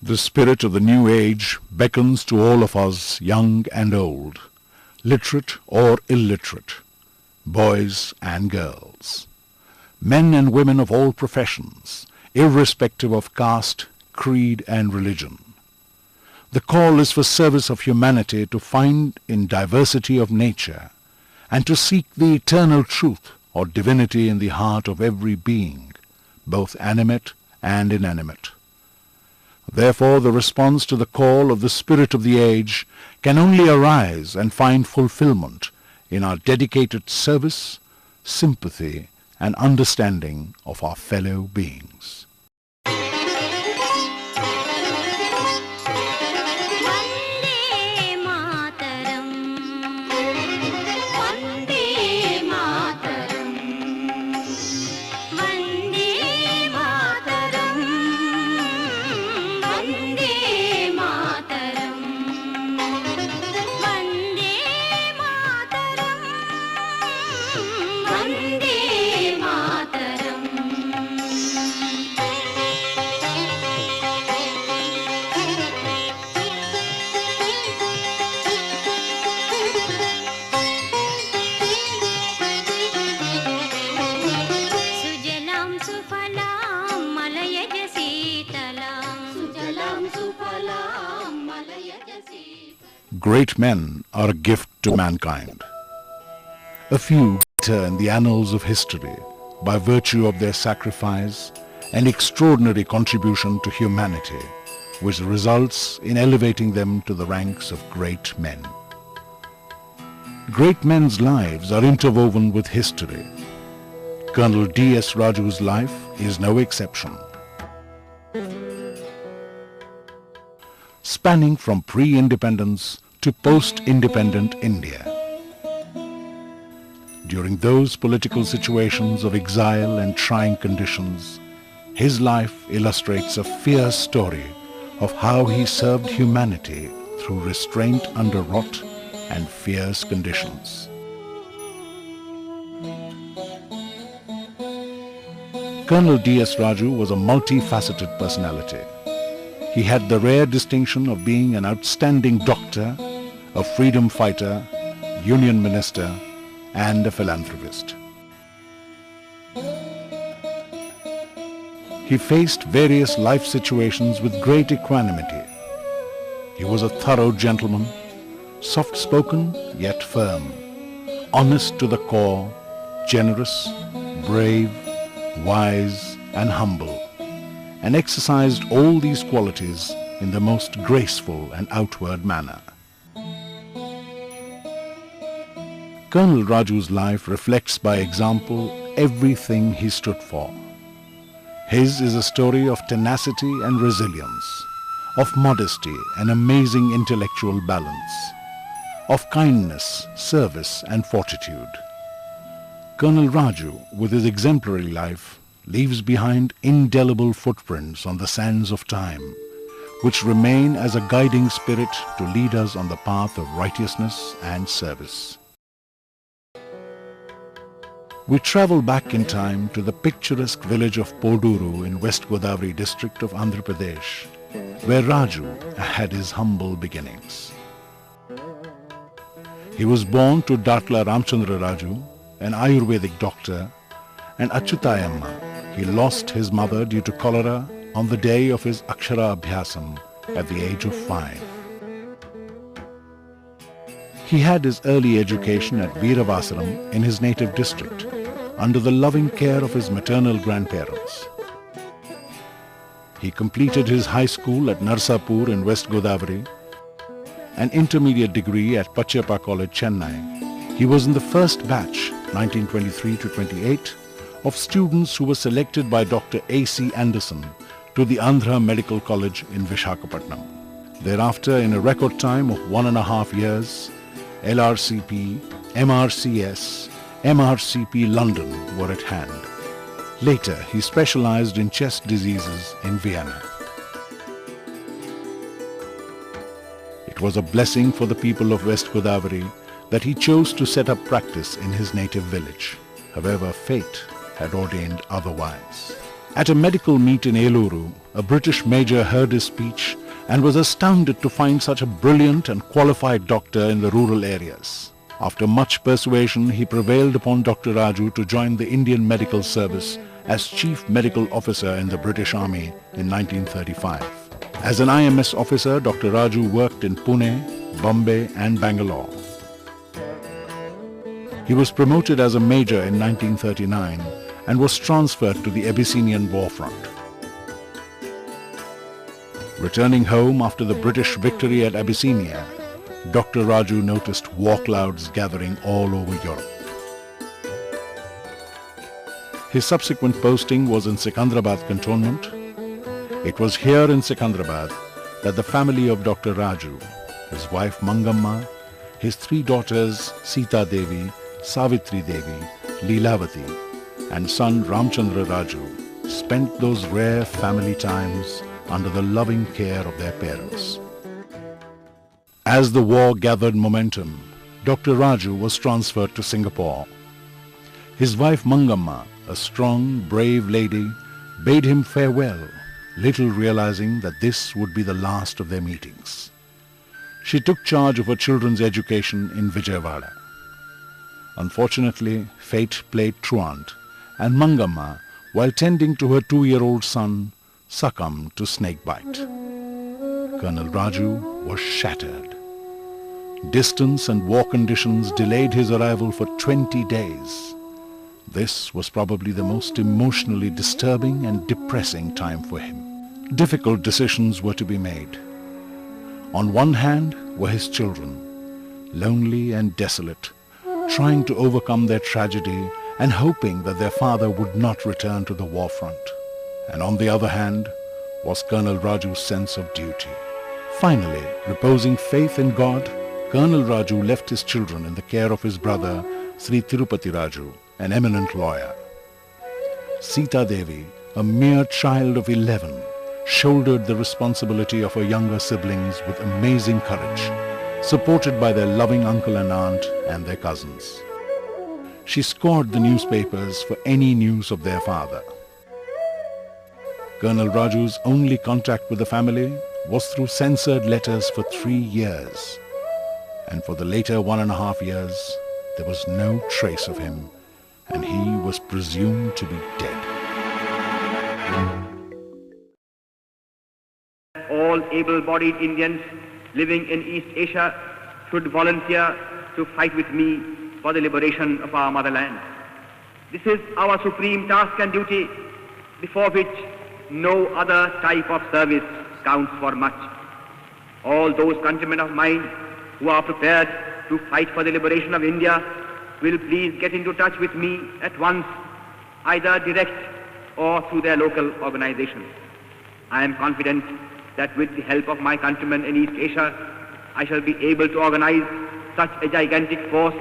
The spirit of the new age beckons to all of us, young and old, literate or illiterate, boys and girls, men and women of all professions, irrespective of caste, creed and religion. The call is for service of humanity to find in diversity of nature and to seek the eternal truth or divinity in the heart of every being, both animate and inanimate. Therefore, the response to the call of the spirit of the age can only arise and find fulfillment in our dedicated service, sympathy, and understanding of our fellow beings. Great men are a gift to mankind. A few glitter in the annals of history by virtue of their sacrifice and extraordinary contribution to humanity, which results in elevating them to the ranks of great men. Great men's lives are interwoven with history. Colonel D.S. Raju's life is no exception. Spanning from pre-independence to post-independent India. During those political situations of exile and trying conditions, his life illustrates a fierce story of how he served humanity through restraint under wrought and fierce conditions. Colonel D.S. Raju was a multifaceted personality. He had the rare distinction of being an outstanding doctor, a freedom fighter, union minister, and a philanthropist. He faced various life situations with great equanimity. He was a thorough gentleman, soft-spoken yet firm, honest to the core, generous, brave, wise, and humble, and exercised all these qualities in the most graceful and outward manner. Colonel Raju's life reflects by example everything he stood for. His is a story of tenacity and resilience, of modesty and amazing intellectual balance, of kindness, service and fortitude. Colonel Raju, with his exemplary life, leaves behind indelible footprints on the sands of time, which remain as a guiding spirit to lead us on the path of righteousness and service. We travel back in time to the picturesque village of Poduru in West Godavari district of Andhra Pradesh, where Raju had his humble beginnings. He was born to Datla Ramchandra Raju, an Ayurvedic doctor, and Achyutayamma. He lost his mother due to cholera on the day of his Akshara Abhyasam at the age of 5. He had his early education at Veeravasaram in his native district, under the loving care of his maternal grandparents. He completed his high school at Narsapur in West Godavari, an intermediate degree at Pachappa College, Chennai. He was in the first batch, 1923 to 28, of students who were selected by Dr. A.C. Anderson to the Andhra Medical College in Visakhapatnam. Thereafter, in a record time of 1.5 years, LRCP, MRCS, MRCP London were at hand. Later, he specialized in chest diseases in Vienna. It was a blessing for the people of West Godavari that he chose to set up practice in his native village. However, fate had ordained otherwise. At a medical meet in Eluru, a British major heard his speech and was astounded to find such a brilliant and qualified doctor in the rural areas. After much persuasion, he prevailed upon Dr. Raju to join the Indian Medical Service as Chief Medical Officer in the British Army in 1935. As an IMS officer, Dr. Raju worked in Pune, Bombay and Bangalore. He was promoted as a major in 1939 and was transferred to the Abyssinian war front. Returning home after the British victory at Abyssinia, Dr. Raju noticed war clouds gathering all over Europe. His subsequent posting was in Secunderabad cantonment. It was here in Secunderabad that the family of Dr. Raju, his wife Mangamma, his 3 daughters Sita Devi, Savitri Devi, Leelavati, and son Ramchandra Raju spent those rare family times under the loving care of their parents. As the war gathered momentum, Dr. Raju was transferred to Singapore. His wife Mangamma, a strong, brave lady, bade him farewell, little realizing that this would be the last of their meetings. She took charge of her children's education in Vijayawada. Unfortunately, fate played truant, and Mangamma, while tending to her 2-year-old son, succumbed to snakebite. Colonel Raju was shattered. Distance and war conditions delayed his arrival for 20 days. This was probably the most emotionally disturbing and depressing time for him. Difficult decisions were to be made. On one hand were his children, lonely and desolate, trying to overcome their tragedy and hoping that their father would not return to the war front. And on the other hand was Colonel Raju's sense of duty. Finally, reposing faith in God, Colonel Raju left his children in the care of his brother, Sri Tirupati Raju, an eminent lawyer. Sita Devi, a mere child of 11, shouldered the responsibility of her younger siblings with amazing courage, supported by their loving uncle and aunt and their cousins. She scoured the newspapers for any news of their father. Colonel Raju's only contact with the family was through censored letters for 3 years, and for the later 1.5 years, there was no trace of him, and he was presumed to be dead. All able-bodied Indians living in East Asia should volunteer to fight with me for the liberation of our motherland. This is our supreme task and duty, before which no other type of service counts for much. All those countrymen of mine who are prepared to fight for the liberation of India will please get into touch with me at once, either direct or through their local organizations. I am confident that with the help of my countrymen in East Asia, I shall be able to organize such a gigantic force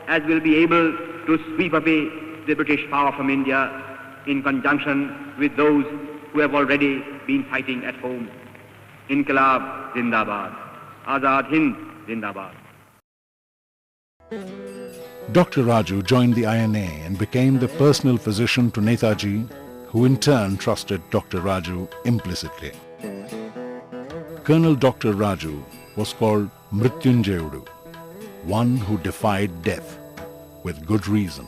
as will be able to sweep away the British power from India in conjunction with those who have already been fighting at home. Inqilab Zindabad. Azad Hind Zindabad. Dr. Raju joined the INA and became the personal physician to Netaji, who in turn trusted Dr. Raju implicitly. Colonel Dr. Raju was called Mrityunjayudu, one who defied death, with good reason.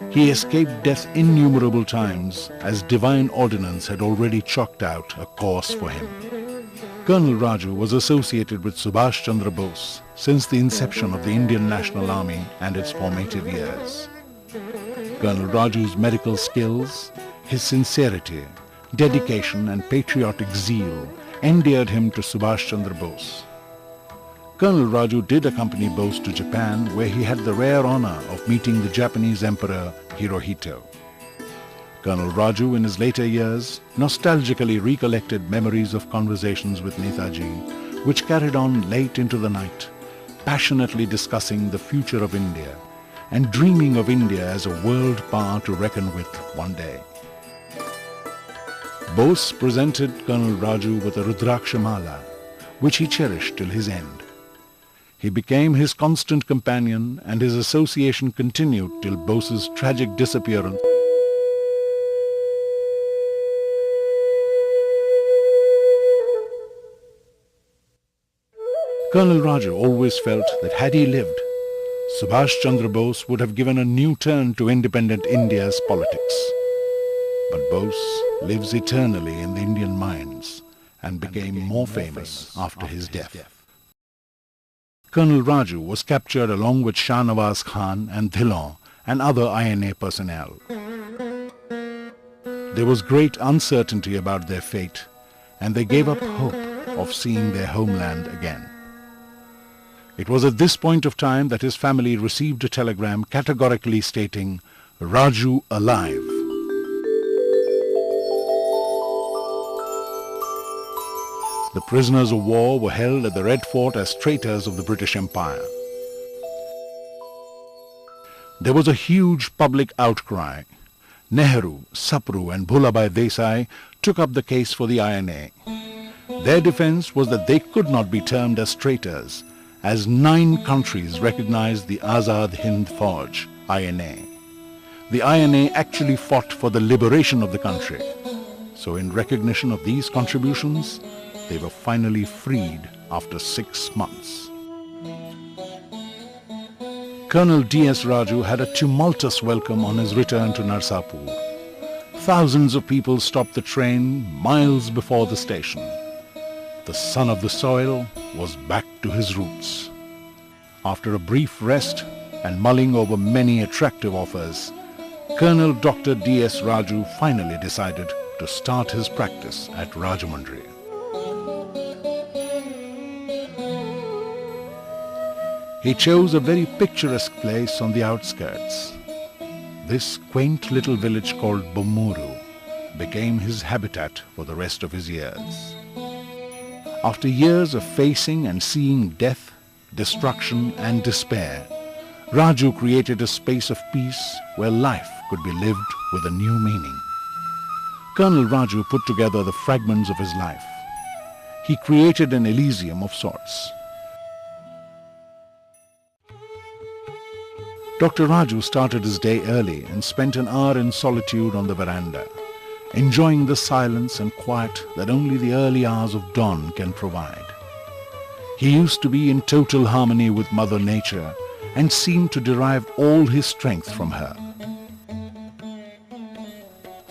He escaped death innumerable times, as divine ordinance had already chalked out a course for him. Colonel Raju was associated with Subhash Chandra Bose since the inception of the Indian National Army and its formative years. Colonel Raju's medical skills, his sincerity, dedication and patriotic zeal endeared him to Subhash Chandra Bose. Colonel Raju did accompany Bose to Japan, where he had the rare honor of meeting the Japanese Emperor Hirohito. Colonel Raju, in his later years, nostalgically recollected memories of conversations with Netaji, which carried on late into the night, passionately discussing the future of India and dreaming of India as a world power to reckon with one day. Bose presented Colonel Raju with a Rudraksha Mala, which he cherished till his end. He became his constant companion, and his association continued till Bose's tragic disappearance. Colonel Raju always felt that had he lived, Subhash Chandra Bose would have given a new turn to independent India's politics. But Bose lives eternally in the Indian minds and became more famous after his death. Colonel Raju was captured along with Shah Nawaz Khan and Dhillon and other INA personnel. There was great uncertainty about their fate, and they gave up hope of seeing their homeland again. It was at this point of time that his family received a telegram categorically stating, "Raju alive." The prisoners of war were held at the Red Fort as traitors of the British Empire. There was a huge public outcry. Nehru, Sapru and Bhulabhai Desai took up the case for the INA. Their defense was that they could not be termed as traitors, as 9 countries recognized the Azad Hind Fauj, INA. The INA actually fought for the liberation of the country. So in recognition of these contributions, they were finally freed after 6 months. Colonel D.S. Raju had a tumultuous welcome on his return to Narsapur. Thousands of people stopped the train miles before the station. The son of the soil was back to his roots. After a brief rest and mulling over many attractive offers, Col Dr. D.S. Raju finally decided to start his practice at Rajahmundry. He chose a very picturesque place on the outskirts. This quaint little village called Bommuru became his habitat for the rest of his years. After years of facing and seeing death, destruction and despair, Raju created a space of peace where life could be lived with a new meaning. Colonel Raju put together the fragments of his life. He created an Elysium of sorts. Dr. Raju started his day early and spent an hour in solitude on the veranda, enjoying the silence and quiet that only the early hours of dawn can provide. He used to be in total harmony with Mother Nature and seemed to derive all his strength from her.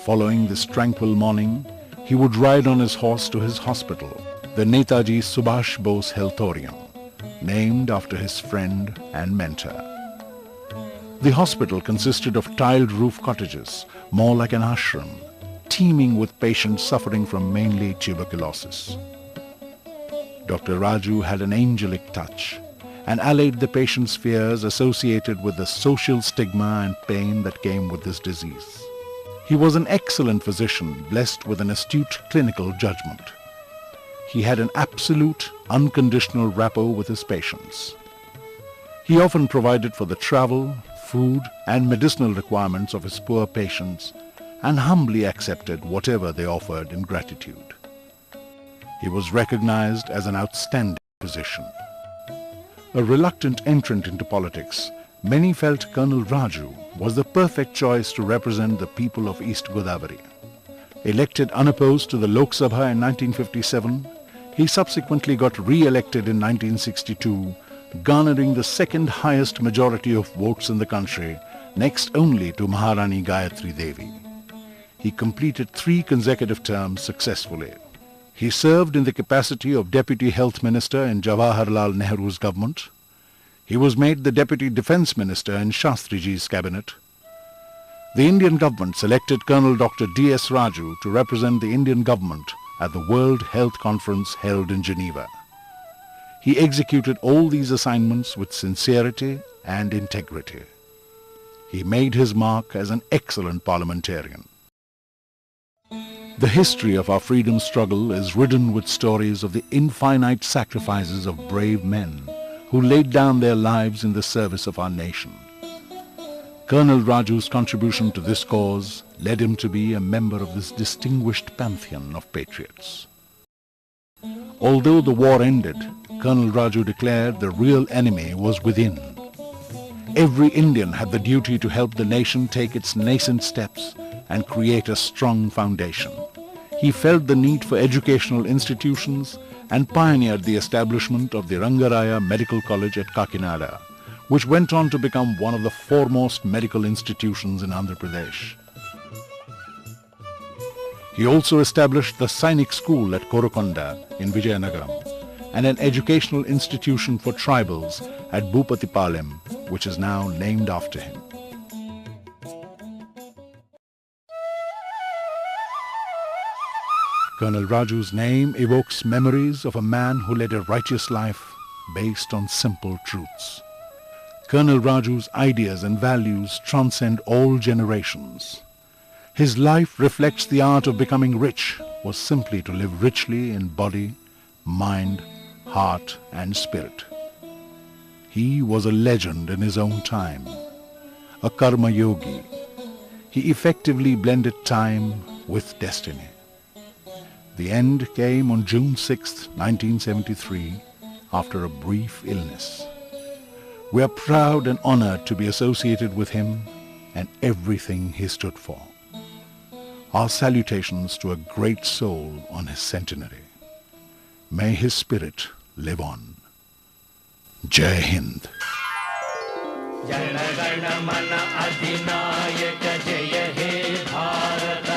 Following this tranquil morning, he would ride on his horse to his hospital, the Netaji Subhash Bose Healthorium, named after his friend and mentor. The hospital consisted of tiled roof cottages, more like an ashram, teeming with patients suffering from mainly tuberculosis. Dr. Raju had an angelic touch and allayed the patients' fears associated with the social stigma and pain that came with this disease. He was an excellent physician, blessed with an astute clinical judgment. He had an absolute, unconditional rapport with his patients. He often provided for the travel, food and medicinal requirements of his poor patients and humbly accepted whatever they offered in gratitude. He was recognized as an outstanding physician. A reluctant entrant into politics, many felt Colonel Raju was the perfect choice to represent the people of East Godavari. Elected unopposed to the Lok Sabha in 1957, he subsequently got re-elected in 1962, garnering the second highest majority of votes in the country, next only to Maharani Gayatri Devi. He completed 3 consecutive terms successfully. He served in the capacity of Deputy Health Minister in Jawaharlal Nehru's government. He was made the Deputy Defence Minister in Shastriji's cabinet. The Indian government selected Col Dr. D.S. Raju to represent the Indian government at the World Health Conference held in Geneva. He executed all these assignments with sincerity and integrity. He made his mark as an excellent parliamentarian. The history of our freedom struggle is ridden with stories of the infinite sacrifices of brave men who laid down their lives in the service of our nation. Colonel Raju's contribution to this cause led him to be a member of this distinguished pantheon of patriots. Although the war ended, Colonel Raju declared the real enemy was within. Every Indian had the duty to help the nation take its nascent steps and create a strong foundation. He felt the need for educational institutions and pioneered the establishment of the Rangaraya Medical College at Kakinada, which went on to become one of the foremost medical institutions in Andhra Pradesh. He also established the Sainik School at Korokonda in Vijayanagaram and an educational institution for tribals at Bhupatipalem, which is now named after him. Colonel Raju's name evokes memories of a man who led a righteous life based on simple truths. Colonel Raju's ideas and values transcend all generations. His life reflects the art of becoming rich was simply to live richly in body, mind, heart and spirit. He was a legend in his own time, a karma yogi. He effectively blended time with destiny. The end came on June 6, 1973, after a brief illness. We are proud and honored to be associated with him and everything he stood for. Our salutations to a great soul on his centenary. May his spirit live on. Jai Hind. Jana Gana Mana Adhinayaka Jaya He Bharat